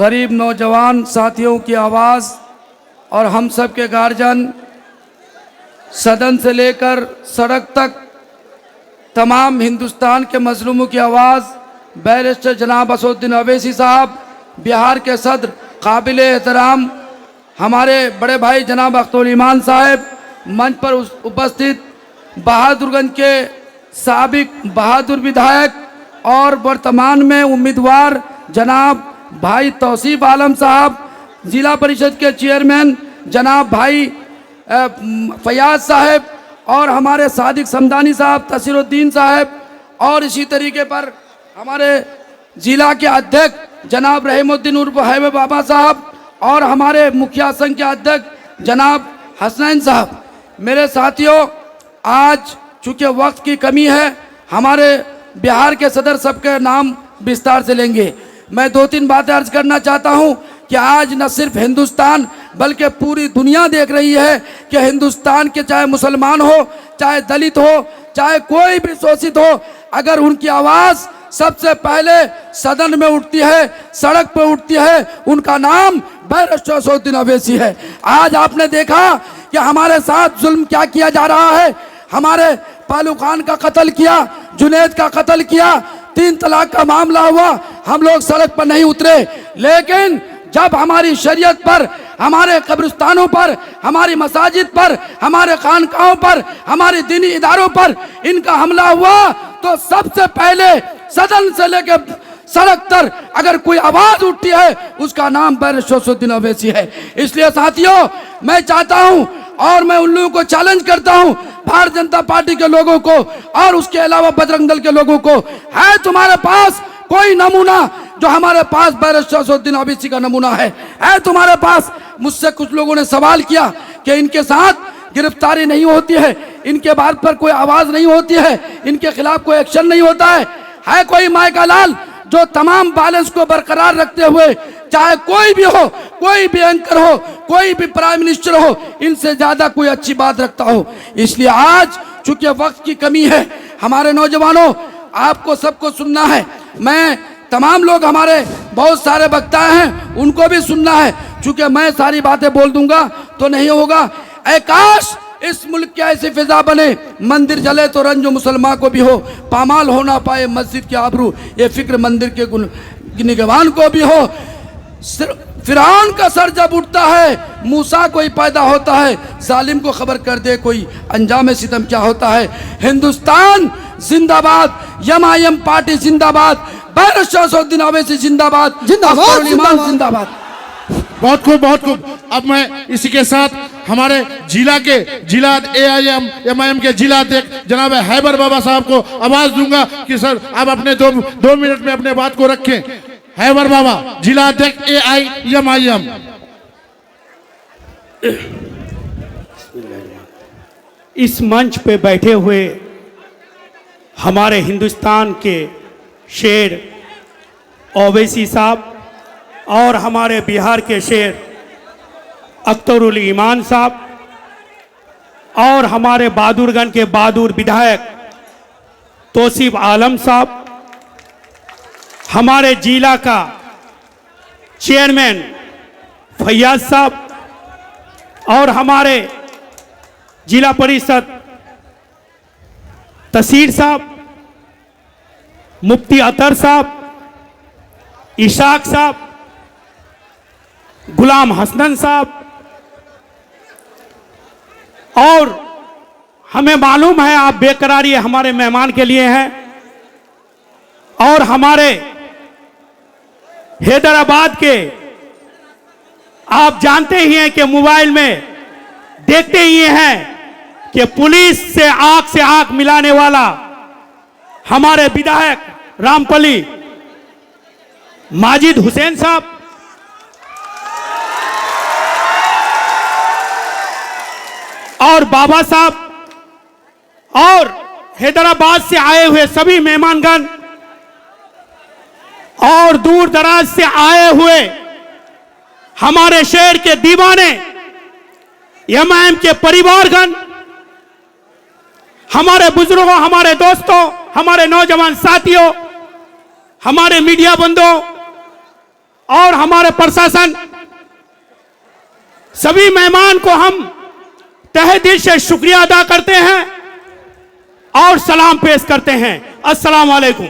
गरीब नौजवान साथियों की आवाज़ और हम सब के गार्जियन, सदन से लेकर सड़क तक तमाम हिंदुस्तान के मजलूमों की आवाज़ बैरिस्टर जनाब असदुद्दीन अवैसी साहब, बिहार के सदर काबिल एहतराम हमारे बड़े भाई जनाब अख्तरुल ईमान साहब, मंच पर उपस्थित बहादुरगंज के साबिक बहादुर विधायक और वर्तमान में उम्मीदवार जनाब भाई तौसीफ आलम साहब, जिला परिषद के चेयरमैन जनाब भाई फयाज साहब और हमारे सादिक समदानी साहब, तसीरुद्दीन साहब और इसी तरीके पर हमारे जिला के अध्यक्ष जनाब रहीमुद्दीन उर्फ हैवे बाबा साहब और हमारे मुखिया संघ के अध्यक्ष जनाब हसनैन साहब। मेरे साथियों, आज चूँकि वक्त की कमी है, हमारे बिहार के सदर सबके नाम विस्तार से लेंगे। मैं दो तीन बातें अर्ज करना चाहता हूं कि आज न सिर्फ हिंदुस्तान बल्कि पूरी दुनिया देख रही है कि हिंदुस्तान के चाहे मुसलमान हो, चाहे दलित हो, चाहे कोई भी शोषित हो, अगर उनकी आवाज़ सबसे पहले सदन में उठती है, सड़क पर उठती है, उनका नाम बैरिस्टर असदुद्दीन अवैसी है। आज आपने देखा कि हमारे साथ जुल्म क्या किया जा रहा है। हमारे पालू खान का कत्ल किया, जुनैद का कत्ल किया, 3 तलाक का मामला हुआ, हम लोग सड़क पर नहीं उतरे। लेकिन जब हमारी शरीयत पर, हमारे कब्रिस्तानों पर, हमारी मसाजिद पर, हमारे खानकाहों पर, हमारे दीनी इदारों पर इनका हमला हुआ तो सबसे पहले सदन से लेकर सड़क तक अगर कोई आवाज उठती है उसका नाम बैरिस्टर असदुद्दीन अवैसी है। इसलिए साथियों, मैं चाहता हूं और मैं उन लोगों को चैलेंज करता हूं, भारतीय जनता पार्टी के लोगों को और उसके अलावा बजरंग दल के लोगों को, है तुम्हारे पास कोई नमूना जो हमारे पास बैरिस्टर असदुद्दीन अवैसी का नमूना है तुम्हारे पास? मुझसे कुछ लोगों ने सवाल किया कि इनके साथ गिरफ्तारी नहीं होती है, इनके बात पर कोई आवाज नहीं होती है, इनके खिलाफ कोई एक्शन नहीं होता है कोई माय का लाल जो तमाम बैलेंस को बरकरार रखते हुए, चाहे कोई भी हो, कोई भी एंकर हो, कोई भी प्राइम मिनिस्टर हो, इनसे ज्यादा कोई अच्छी बात रखता हो? इसलिए आज चूंकि वक्त की कमी है, हमारे नौजवानों, आपको सबको सुनना है। मैं तमाम लोग, हमारे बहुत सारे वक्ता हैं, उनको भी सुनना है। चूंकि मैं सारी बातें बोल दूंगा तो नहीं होगा। ऐ काश इस मुल्क की ऐसी फिजा बने, मंदिर जले तो रंज मुसलमान को भी हो, पामाल हो ना पाए मस्जिद के आबरू, ये फिक्र मंदिर के निगवान को भी हो। फिरौन का सर जब उठता है, मूसा कोई पैदा होता है, जालिम को खबर कर दे कोई अंजाम सितम क्या होता है। हिंदुस्तान जिंदाबाद, एमआईएम पार्टी जिंदाबाद, बैरिस्टर असदुद्दीन अवैसी जिंदाबाद, जिंदाबाद जिंदाबाद। बहुत खूब, बहुत खूब। अब मैं इसी के साथ हमारे जिला एआईएम एमआईएम के जिला अध्यक्ष जनाब हैबर बाबा साहब को आवाज दूंगा कि सर आप अपने दो मिनट में अपने बात को रखें। हैबर बाबा, जिला अध्यक्ष एआईएम। इस मंच पे बैठे हुए हमारे हिंदुस्तान के शेर ओवैसी साहब और हमारे बिहार के शेर अख्तरुल ईमान साहब और हमारे बहादुरगंज के बहादुर विधायक तौसीफ आलम साहब, हमारे जिला का चेयरमैन फयाज साहब और हमारे जिला परिषद तसीर साहब, मुफ्ती अतर साहब, इशाक साहब, गुलाम हसनन साहब, और हमें मालूम है आप बेकरारी हमारे मेहमान के लिए हैं, और हमारे हैदराबाद के आप जानते ही हैं कि मोबाइल में देखते ही हैं कि पुलिस से आंख मिलाने वाला हमारे विधायक रामपली माजिद हुसैन साहब और बाबा साहब और हैदराबाद से आए हुए सभी मेहमानगण और दूर दराज से आए हुए हमारे शहर के दीवाने एमआईएम के परिवारगण, हमारे बुजुर्गों, हमारे दोस्तों, हमारे नौजवान साथियों, हमारे मीडिया बंधुओं और हमारे प्रशासन, सभी मेहमान को हम तहे दिल से शुक्रिया अदा करते हैं और सलाम पेश करते हैं। अस्सलाम वालेकुम।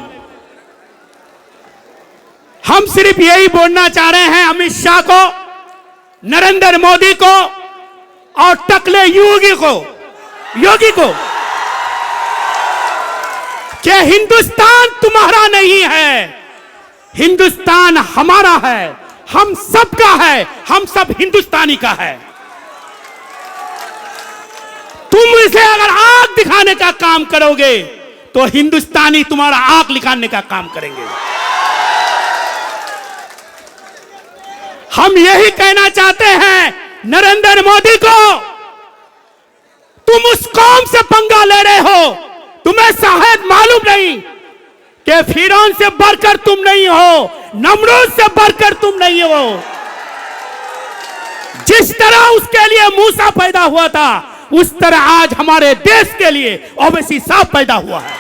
हम सिर्फ यही बोलना चाह रहे हैं अमित शाह को, नरेंद्र मोदी को और टकले योगी को कि हिंदुस्तान तुम्हारा नहीं है, हिंदुस्तान हमारा है, हम सबका है, हम सब हिंदुस्तानी का है। तुम इसे अगर आग दिखाने का काम करोगे तो हिंदुस्तानी तुम्हारा आग निकालने का काम करेंगे। हम यही कहना चाहते हैं नरेंद्र मोदी को, तुम उस कौम से पंगा ले रहे हो, तुम्हें शायद मालूम नहीं कि फिरौन से बढ़कर तुम नहीं हो, नमरूद से बढ़कर तुम नहीं हो। जिस तरह उसके लिए मूसा पैदा हुआ था, उस तरह आज हमारे देश के लिए ओवैसी साहब पैदा हुआ है।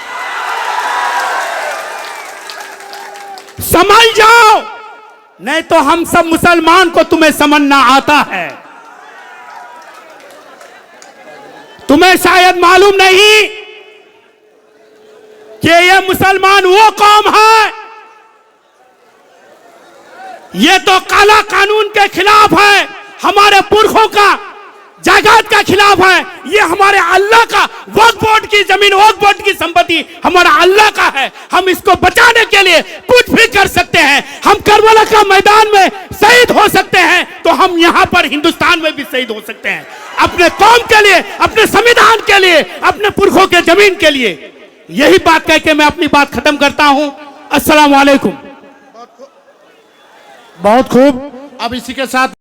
समझ जाओ, नहीं तो हम सब मुसलमान को तुम्हें समझना आता है। तुम्हें शायद मालूम नहीं कि ये मुसलमान वो कौम है, ये तो काला कानून के खिलाफ है, हमारे पुरखों का जायदाद का खिलाफ है। ये हमारे अल्लाह का वक्फ बोर्ड की जमीन, वक्फ बोर्ड की संपत्ति हमारा अल्लाह का है। हम इसको बचाने के लिए कुछ भी कर सकते हैं। हम करबला का मैदान में शहीद हो सकते हैं, तो हम यहां पर हिंदुस्तान में भी शहीद हो सकते हैं, अपने कौम के लिए, अपने संविधान के लिए, अपने पुरखों के जमीन के लिए। यही बात कह के मैं अपनी बात खत्म करता हूं। अस्सलाम वालेकुम। बहुत खूब। अब इसी के साथ